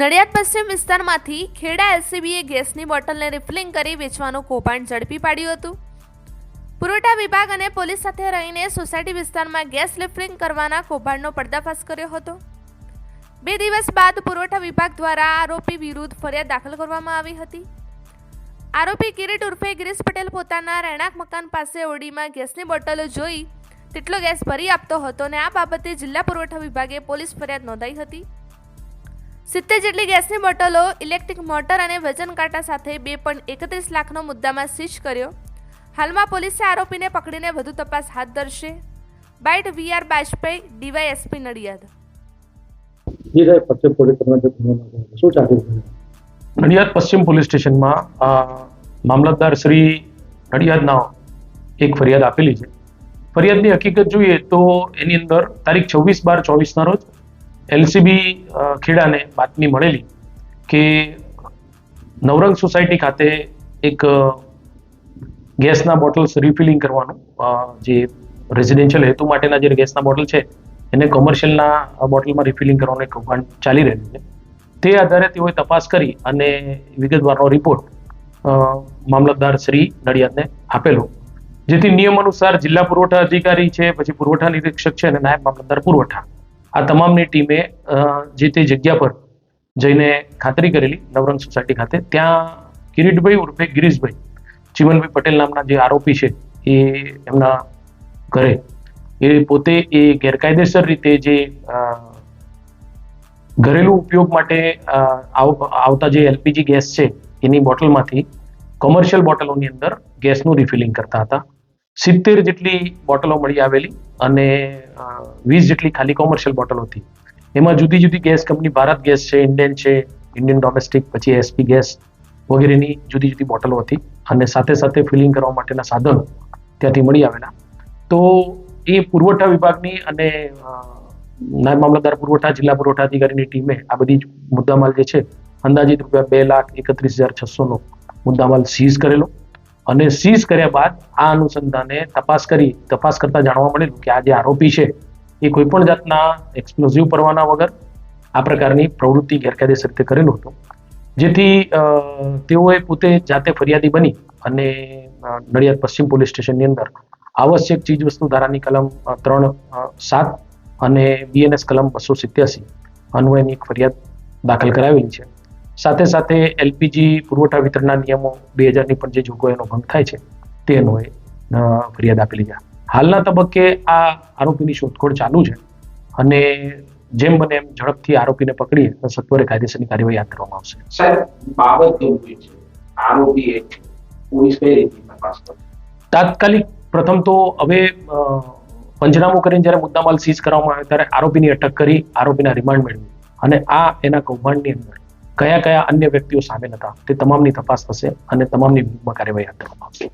નડિયાદ પશ્ચિમ વિસ્તારમાંથી ખેડા એલસીબીએ ગેસની બોટલને રિફિલિંગ કરી વેચવાનું કૌભાંડ ઝડપી પાડ્યું હતું। પુરવઠા વિભાગ અને પોલીસ સાથે રહીને સોસાયટી વિસ્તારમાં ગેસ રિફિલિંગ કરવાના કૌભાંડનો પર્દાફાશ કર્યો હતો। 2 દિવસ બાદ પુરવઠા વિભાગ દ્વારા આરોપી વિરુદ્ધ ફરિયાદ દાખલ કરવામાં આવી હતી। આરોપી કિરીટ ઉર્ફે ગિરીશ પટેલ પોતાના રહેણાંક મકાન પાસે ઓરડીમાં ગેસની બોટલો જોઈ તેટલો ગેસ ભરી આપતો હતો અને આ બાબતે જિલ્લા પુરવઠા વિભાગે પોલીસ ફરિયાદ નોંધાઈ હતી। 70 જેટલી ગેસની બોટલો, ઇલેક્ટ્રિક મોટર અને વજન કાંટા સાથે 2.31 લાખનો મુદ્દામાં સીઝ કર્યો। હાલમાં પોલીસે આરોપીને પકડીને વધુ તપાસ હાથ ધરશે। Bite VR Bajpayee, DYSP Nadiad. Nadiad પશ્ચિમ પોલીસ સ્ટેશનમાં મામલતદાર શ્રી નડિયાદના એક ફરિયાદ આપેલી છે। ફરિયાદની હકીકત જોઈએ તો એની અંદર તારીખ 26/12/24 ના રોજ એલસીબી ખેડાને બાતમી મળેલી કે નવરંગ સોસાયટી ખાતે એક ગેસના બોટલ્સ રિફિલિંગ કરવાનું જે રેઝિડેન્શિયલ હેતુ માટેના જે ગેસના બોટલ છે એને કોમર્શિયલના બોટલમાં રિફિલિંગ કરવાનું એક કૌભાંડ ચાલી રહ્યું છે। તે આધારે તેઓએ તપાસ કરી અને વિગતવારનો રિપોર્ટ મામલતદાર શ્રી નડિયાદને આપેલો, જેથી નિયમ અનુસાર જિલ્લા પુરવઠા અધિકારી છે, પછી પુરવઠા નિરીક્ષક છે અને નાયબ મામલતદાર પુરવઠા આ તમામની ટીમે જે તે જગ્યા પર જઈને ખાતરી કરેલી નવરંગ સોસાયટી ખાતે। ત્યાં કિરીટભાઈ ઉર્ફે ગિરીશભાઈ ચીમનભાઈ પટેલ નામના જે આરોપી છે એ એમના ઘરે એ પોતે એ ગેરકાયદેસર રીતે જે ઘરેલું ઉપયોગ માટે આવતા જે એલપીજી ગેસ છે એની બોટલમાંથી કોમર્શિયલ બોટલોની અંદર ગેસનું રિફિલિંગ કરતા હતા। 70 જેટલી બોટલો મળી આવેલી અને 20 જેટલી ખાલી કોમર્શિયલ બોટલો હતી। એમાં જુદી જુદી ગેસ કંપની ભારત ગેસ છે, ઇન્ડિયન છે, ઇન્ડિયન ડોમેસ્ટિક, પછી એસપી ગેસ વગેરેની જુદી જુદી બોટલો હતી અને સાથે સાથે ફિલિંગ કરવા માટેના સાધનો ત્યાંથી મળી આવેલા। તો એ પુરવઠા વિભાગની અને નાયબ મામલતદાર પુરવઠા જિલ્લા પુરવઠા અધિકારીની ટીમે આ બધી મુદ્દામાલ જે છે અંદાજિત ₹2,31,600નો મુદ્દામાલ સીઝ કરેલો અને સીઝ કર્યા બાદ આ અનુસંધાને તપાસ કરતા જાણવા મળેલું કે આ જે આરોપી છે એ કોઈ પણ જાતના એક્સપ્લોઝિવ પરવાના વગર આ પ્રકારની પ્રવૃત્તિ ગેરકાયદેસર રીતે કરેલું હતું, જેથી તેઓએ પોતે જાતે ફરિયાદી બની અને નડિયાદ પશ્ચિમ પોલીસ સ્ટેશનની અંદર આવશ્યક ચીજવસ્તુ ધારાની કલમ 3(7) અને BNS કલમ 287 અન્વયની એક ફરિયાદ દાખલ કરાવેલી છે। સાથે સાથે એલપીજી પુરવઠા વિતરણના નિયમો 2000ની પણ જે જોગવાઈનો ભંગ થાય છે તે અન્વયે ફરિયાદ આપેલી છે। હાલના તબક્કે આ આરોપીની શોધખોળ ચાલુ છે અને જેમ બને એમ ઝડપથી આરોપીને પકડી સત્વરે કાયદેસરની કાર્યવાહી હાથ ધરવામાં આવશે। સાહેબ, બાબત કેવી છે? આરોપીએ પોલીસ કઈ રીતે તપાસ કરી? તાત્કાલિક પ્રથમ તો હવે પંચનામું કરીને જ્યારે મુદ્દામાલ સીઝ કરવામાં આવે ત્યારે આરોપીની અટક કરી આરોપીના રિમાન્ડ મેળવી અને આ એના કૌભાંડની અંદર કયા કયા અન્ય વ્યક્તિઓ સામેલ હતા તે તમામની તપાસ થશે અને તમામની વિરુદ્ધમાં કાર્યવાહી હાથ ધરવામાં આવશે।